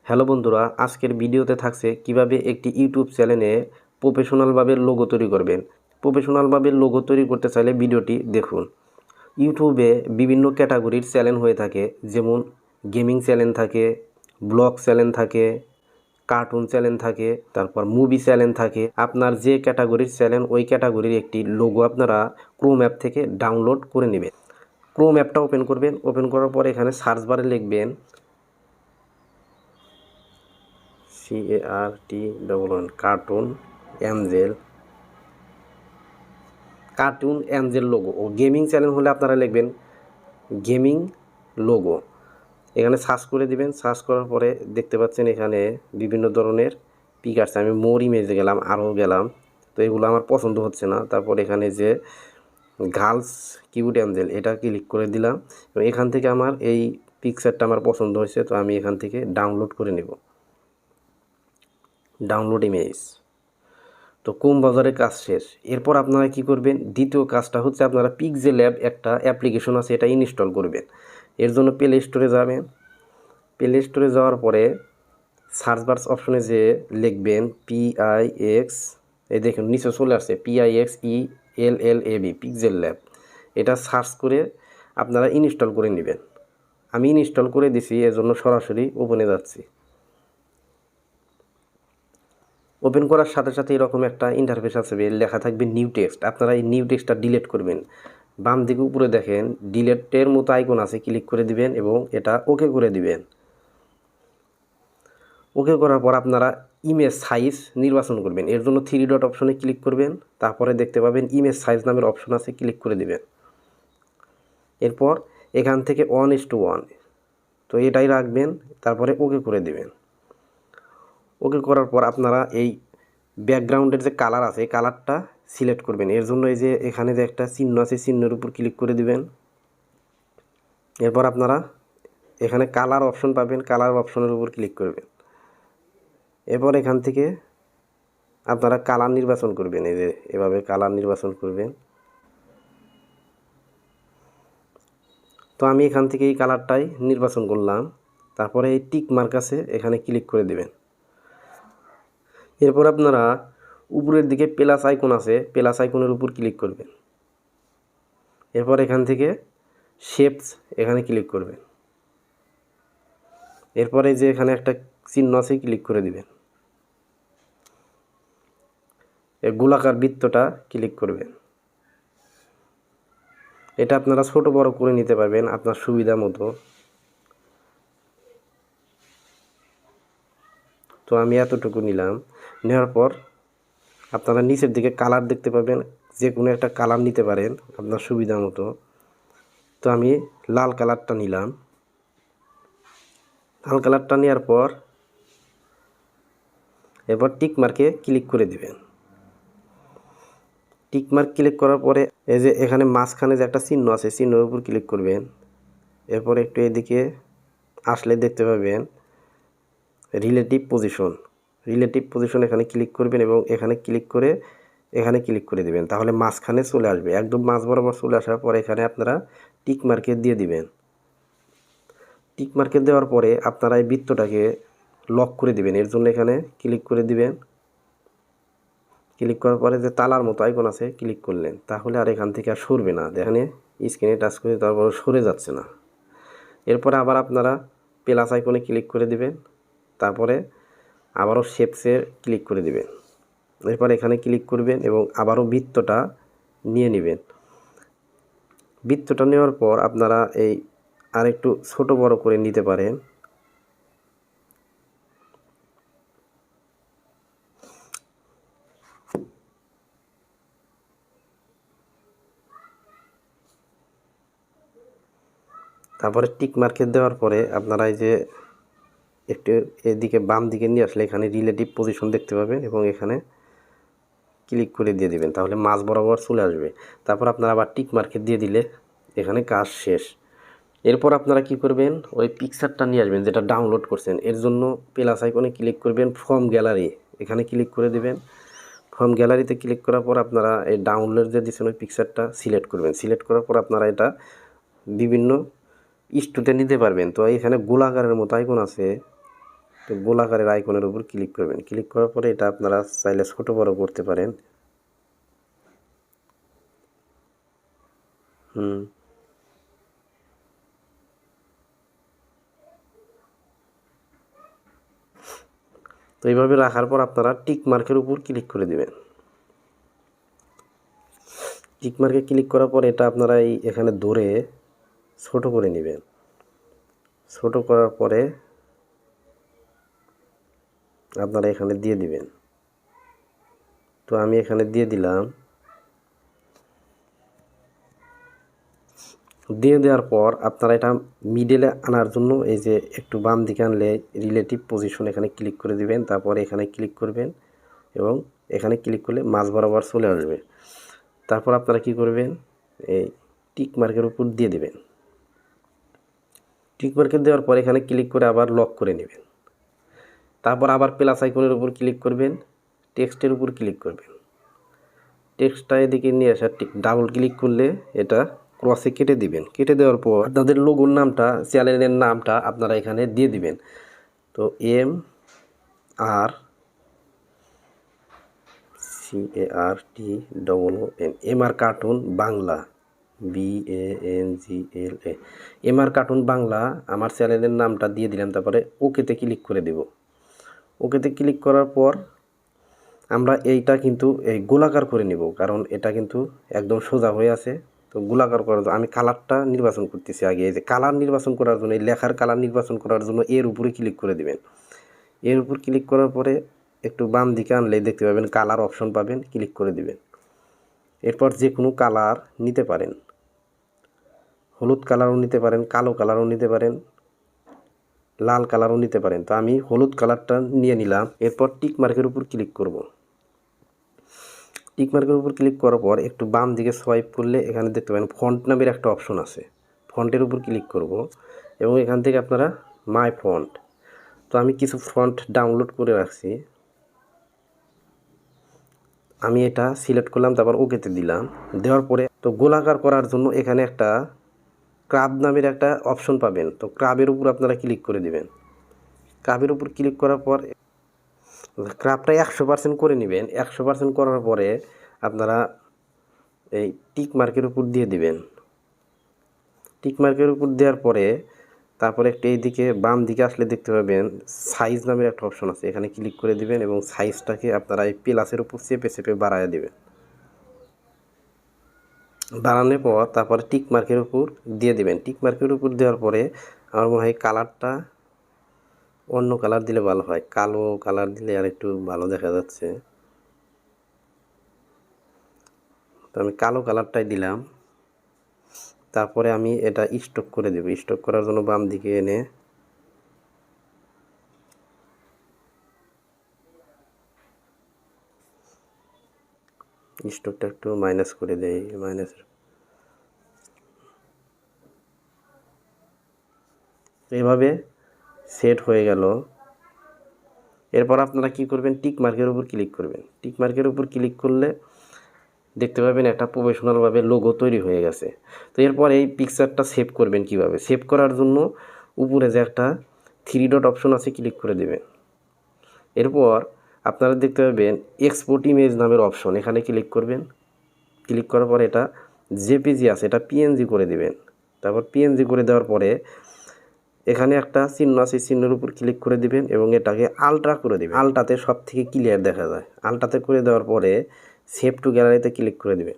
Hello বন্ধুরা, আজকের ভিডিওতে থাকছে কিভাবে একটি ইউটিউব চ্যানেলে প্রফেশনালভাবে লোগো তৈরি করবেন। প্রফেশনালভাবে লোগো তৈরি করতে চাইলে ভিডিওটি দেখুন। ইউটিউবে বিভিন্ন ক্যাটাগরির চ্যানেল হয়ে থাকে, যেমন গেমিং চ্যানেল থাকে, ব্লগ চ্যানেল থাকে, কার্টুন চ্যানেল থাকে, তারপর মুভি চ্যানেল থাকে। আপনার যে ক্যাটাগরির চ্যানেল, ওই ক্যাটাগরির একটি লোগো আপনারা ক্রোম অ্যাপ থেকে ডাউনলোড করে নেবেন। ক্রোম অ্যাপটা ওপেন করবেন। ওপেন করার পরে এখানে সার্চ বারে লিখবেন কার্টুন অ্যাঞ্জেল লোগো। ও গেমিং চ্যানেল হলে আপনারা লিখবেন গেমিং লোগো। এখানে সার্চ করে দিবেন। সার্চ করার পরে দেখতে পাচ্ছেন এখানে বিভিন্ন ধরনের পিক আসছে। আমি মোর ইমেজে গেলাম, আরও গেলাম, তো এগুলো আমার পছন্দ হচ্ছে না। তারপর এখানে যে গার্লস কিউট অ্যাঞ্জেল, এটা ক্লিক করে দিলাম এবং এখান থেকে আমার এই পিকচারটা আমার পছন্দ হয়েছে, তো আমি এখান থেকে ডাউনলোড করে নেব। Download image. তো কম বাজারে কাজ শেষ। এরপর আপনারা কি করবেন, দ্বিতীয় কাজটা হচ্ছে আপনারা পিক্সেল ল্যাব একটা অ্যাপ্লিকেশন আছে, এটা ইনস্টল করবেন। এর জন্য প্লে স্টোরে যাবেন। প্লে স্টোরে যাওয়ার পরে সার্চ বার অপশনে যে লিখবেন PIX, এই দেখুন নিচে চলে আসছে PIXELLAB, পিক্সেল ল্যাব। এটা সার্চ করে আপনারা ইনস্টল করে নেবেন। আমি ইনস্টল করে দিছি, এজন্য সরাসরি ওপেনে যাচ্ছি। ওপেন করার সাথে সাথে এরকম একটা ইন্টারফেস আসবে, লেখা থাকবে নিউ টেক্সট। আপনারা এই নিউ টেক্সটটা ডিলিট করবেন। বাম দিকে উপরে দেখেন ডিলেটের মতো আইকন আছে, ক্লিক করে দিবেন এবং এটা ওকে করে দিবেন। ওকে করার পর আপনারা ইমেজ সাইজ নির্বাচন করবেন। এর জন্য 3 ডট অপশনে ক্লিক করবেন। তারপরে দেখতে পাবেন ইমেজ সাইজ নামের অপশন আছে, ক্লিক করে দিবেন। এরপর এখান থেকে 1:1, তো এটাই রাখবেন। তারপরে ওকে করে দিবেন। ওকে করার পর আপনারা এই ব্যাকগ্রাউন্ডের যে কালার আছে, এই কালারটা সিলেক্ট করবেন। এর জন্য এই যে এখানে যে একটা চিহ্ন আছে, চিহ্নের উপর ক্লিক করে দিবেন। এরপর আপনারা এখানে কালার অপশন পাবেন, কালার অপশনের উপর ক্লিক করবেন। এরপর এখান থেকে আপনারা কালার নির্বাচন করবেন। এই যে এভাবে কালার নির্বাচন করবেন। তো আমি এখান থেকে এই কালারটাই নির্বাচন করলাম। তারপরে এই টিক মার্ক আছে, এখানে ক্লিক করে দিবেন। এরপর আপনারা উপরের দিকে প্লাস আইকন আছে, প্লাস আইকনের উপর ক্লিক করবেন। এরপর এখান থেকে শেপস, এখানে ক্লিক করবেন। এরপরে যে এখানে একটা চিহ্ন আছে, ক্লিক করে দিবেন। এই গোলাকার বৃত্তটা ক্লিক করবেন। এটা আপনারা ছোট বড় করে নিতে পারবেন আপনার সুবিধা মতো। তো আমি এতটুকু নিলাম। নেওয়ার পর আপনারা নিচের দিকে কালার দেখতে পাবেন, যে কোনো একটা কালার নিতে পারেন আপনার সুবিধা মতো। তো আমি লাল কালারটা নিলাম। লাল কালারটা নেওয়ার পর এরপর টিক মার্কে ক্লিক করে দিবেন। টিক মার্ক ক্লিক করার পরে এই যে এখানে মাঝখানে যে একটা চিহ্ন আছে, চিহ্নের উপর ক্লিক করবেন। এরপর একটু এদিকে আসলে দেখতে পাবেন রিলেটিভ পজিশন। রিলেটিভ পজিশন এখানে ক্লিক করবেন এবং এখানে ক্লিক করে দিবেন। তাহলে মাঝখানে চলে আসবে, একদম মাঝ বরাবর চলে আসার পরে এখানে আপনারা টিক মার্কে দিয়ে দিবেন। টিক মার্কে দেওয়ার পরে আপনারা এই বৃত্তটাকে লক করে দিবেন। এর জন্য এখানে ক্লিক করে দিবেন। ক্লিক করার পরে যে তালার মতো আইকন আছে, ক্লিক করলেন। তাহলে আর এখান থেকে আর সরবে না। এখানে স্ক্রিনে টাচ করে তারপর সরে যাচ্ছে না। এরপরে আবার আপনারা প্লাস আইকনে ক্লিক করে দিবেন। তারপরে আবারও শেপসে ক্লিক করে দিবেন। এরপর এখানে ক্লিক করবেন এবং আবারও বৃত্তটা নিয়ে নেবেন। বৃত্তটা নেওয়ার পর আপনারা এই আরেকটু ছোট বড় করে নিতে পারেন। তারপরে টিক মার্কে দেওয়ার পরে আপনারা এই যে একটু এদিকে বাম দিকে নিয়ে আসলে এখানে রিলেটিভ পজিশন দেখতে পাবেন এবং এখানে ক্লিক করে দিয়ে দিবেন। তাহলে মাঝ বরাবর চলে আসবে। তারপর আপনারা আবার টিক মার্কে দিয়ে দিলে এখানে কাজ শেষ। এরপর আপনারা কি করবেন, ওই পিকচারটা নিয়ে আসবেন যেটা ডাউনলোড করছেন। এর জন্য প্লাস আইকনে ক্লিক করবেন, ফ্রম গ্যালারি, এখানে ক্লিক করে দিবেন। ফ্রম গ্যালারিতে ক্লিক করার পর আপনারা এই ডাউনলোড যে দিচ্ছেন ওই পিকচারটা সিলেক্ট করবেন। সিলেক্ট করার পর আপনারা এটা বিভিন্ন স্টুতে নিতে পারবেন। তো এখানে গোলাকারের মতো আইকন আছে, তো গোলাকারের আইকনের উপর ক্লিক করবেন। ক্লিক করার পরে এটা আপনারা চাইলে ছোটো বড় করতে পারেন। তো এইভাবে রাখার পর আপনারা টিক মার্কের উপর ক্লিক করে দিবেন। টিক মার্কে ক্লিক করার পর এটা আপনারা এখানে ধরে ছোট করে নেবেন। ছোট করার পরে আপনারা এখানে দিয়ে দিবেন। তো আমি এখানে দিয়ে দিলাম। দিয়ে দেওয়ার পর আপনারা এটা মিডলে আনার জন্য এই যে একটু বাম দিকে আনলে রিলেটিভ পজিশন এখানে ক্লিক করে দিবেন। তারপরে এখানে ক্লিক করবেন এবং এখানে ক্লিক করলে মাঝ বরাবর চলে আসবে। তারপর আপনারা কি করবেন, এই টিক মার্কের উপর দিয়ে দিবেন। টিক মার্কের দেওয়ার পর এখানে ক্লিক করে আবার লক করে নেবেন। তারপর আবার প্লাস আইকনের উপর ক্লিক করবেন, টেক্সটের উপর ক্লিক করবেন। টেক্সটটা এদিকে নিয়ে আসা ডাবল ক্লিক করলে এটা ক্রসে কেটে দিবেন। কেটে দেওয়ার পর আপনাদের লোগোর নামটা, চ্যানেলের নামটা আপনারা এখানে দিয়ে দিবেন। তো MRCARTOON MR cartoon Bangla BANGLA MR cartoon Bangla আমার চ্যানেলের নামটা দিয়ে দিলাম। তারপরে ওকেতে ক্লিক করে দেব। ওকেতে ক্লিক করার পর আমরা এইটা কিন্তু এই গোলাকার করে নিব, কারণ এটা কিন্তু একদম সোজা হয়ে আছে। তো গোলাকার করার জন্য আমি কালারটা নির্বাচন করতেছি আগে। এই যে কালার নির্বাচন করার জন্য, এই লেখার কালার নির্বাচন করার জন্য এর উপরে ক্লিক করে দিবেন। এর উপর ক্লিক করার পরে একটু বাম দিকে আনলেই দেখতে পাবেন কালার অপশন পাবেন, ক্লিক করে দিবেন। এরপর যে কোনো কালার নিতে পারেন, হলুদ কালারও নিতে পারেন, কালো কালারও নিতে পারেন, লাল কালারও নিতে পারেন। তো আমি হলুদ কালারটা নিয়ে নিলাম। এরপর টিক মার্কের উপর ক্লিক করব। টিক মার্কের উপর ক্লিক করার পর একটু বাম দিকে সোয়াইপ করলে এখানে দেখতে পাবেন ফন্ট নামের একটা অপশন আছে। ফন্টের উপর ক্লিক করব এবং এখান থেকে আপনারা মাই ফন্ট, তো আমি কিছু ফন্ট ডাউনলোড করে রাখছি, আমি এটা সিলেক্ট করলাম। তারপর ওকেতে দিলাম। দেওয়ার পরে তো গোলাকার করার জন্য এখানে একটা ক্রাব নামের একটা অপশন পাবেন। তো ক্রাবের উপর আপনারা ক্লিক করে দিবেন। ক্রাবের উপর ক্লিক করার পর ক্রাবটা 100% করে নেবেন। 100% করার পরে আপনারা এই টিক মার্কের উপর দিয়ে দিবেন। টিক মার্কের উপর দেওয়ার পরে তারপরে একটা এইদিকে বাম দিকে আসলে দেখতে পাবেন সাইজ নামের একটা অপশন আছে, এখানে ক্লিক করে দিবেন এবং সাইজটাকে আপনারা এই প্লাসের উপর চেপে চেপে বাড়ায় দিবেন। বাড়ানোর পর তারপরে টিক মার্কের উপর দিয়ে দিবেন। টিক মার্কের উপর দেওয়ার পরে আমার মনে হয় কালারটা অন্য কালার দিলে ভালো হয়, কালো কালার দিলে আর একটু ভালো দেখা যাচ্ছে। তো আমি কালো কালারটাই দিলাম। তারপরে আমি এটা স্টক করে দেব। স্টক করার জন্য বাম দিকে এনে স্টকটা একটু মাইনাস করে দেই, মাইনাস। এভাবে সেট হয়ে গেল। এরপর আপনারা কি করবেন, টিক মার্কের উপর ক্লিক করবেন। টিক মার্কের উপর ক্লিক করলে দেখতে পাবেন একটা প্রফেশনালভাবে লোগো তৈরি হয়ে গেছে। তো এরপর এই পিকচারটা সেভ করবেন কিভাবে, সেভ করার জন্য উপরে যে একটা 3 ডট অপশন আছে ক্লিক করে দেবেন। এরপর আপনারা দেখতে পাবেন এক্সপোর্ট ইমেজ নামের অপশন, এখানে ক্লিক করবেন। ক্লিক করার পরে এটা জেপিজি আছে, এটা পিএনজি করে দিবেন। তারপর পিএনজি করে দেওয়ার পরে এখানে একটা চিহ্ন আছে, চিহ্নের উপর ক্লিক করে দিবেন এবং এটাকে আলট্রা করে দিবেন। আলট্রাতে সব থেকে ক্লিয়ার দেখা যায়। আলট্রাতে করে দেওয়ার পরে সেভ টু গ্যালারিতে ক্লিক করে দিবেন।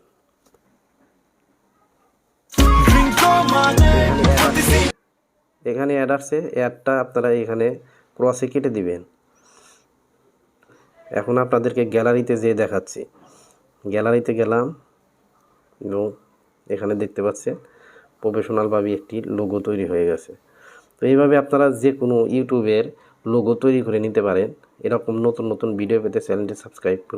এখানে অ্যাড আসছে, অ্যাডটা আপনারা এখানে ক্রসে কেটে দিবেন। এখন আপনাদেরকে গ্যালারিতে যেয়ে দেখাচ্ছি। গ্যালারিতে গেলাম এবং এখানে দেখতে পাচ্ছেন প্রফেশনালভাবে একটি লোগো তৈরি হয়ে গেছে। তো এইভাবে আপনারা যে কোনো ইউটিউবের লোগো তৈরি করে নিতে পারেন। এরকম নতুন নতুন ভিডিও পেতে চ্যানেলটি সাবস্ক্রাইব করুন।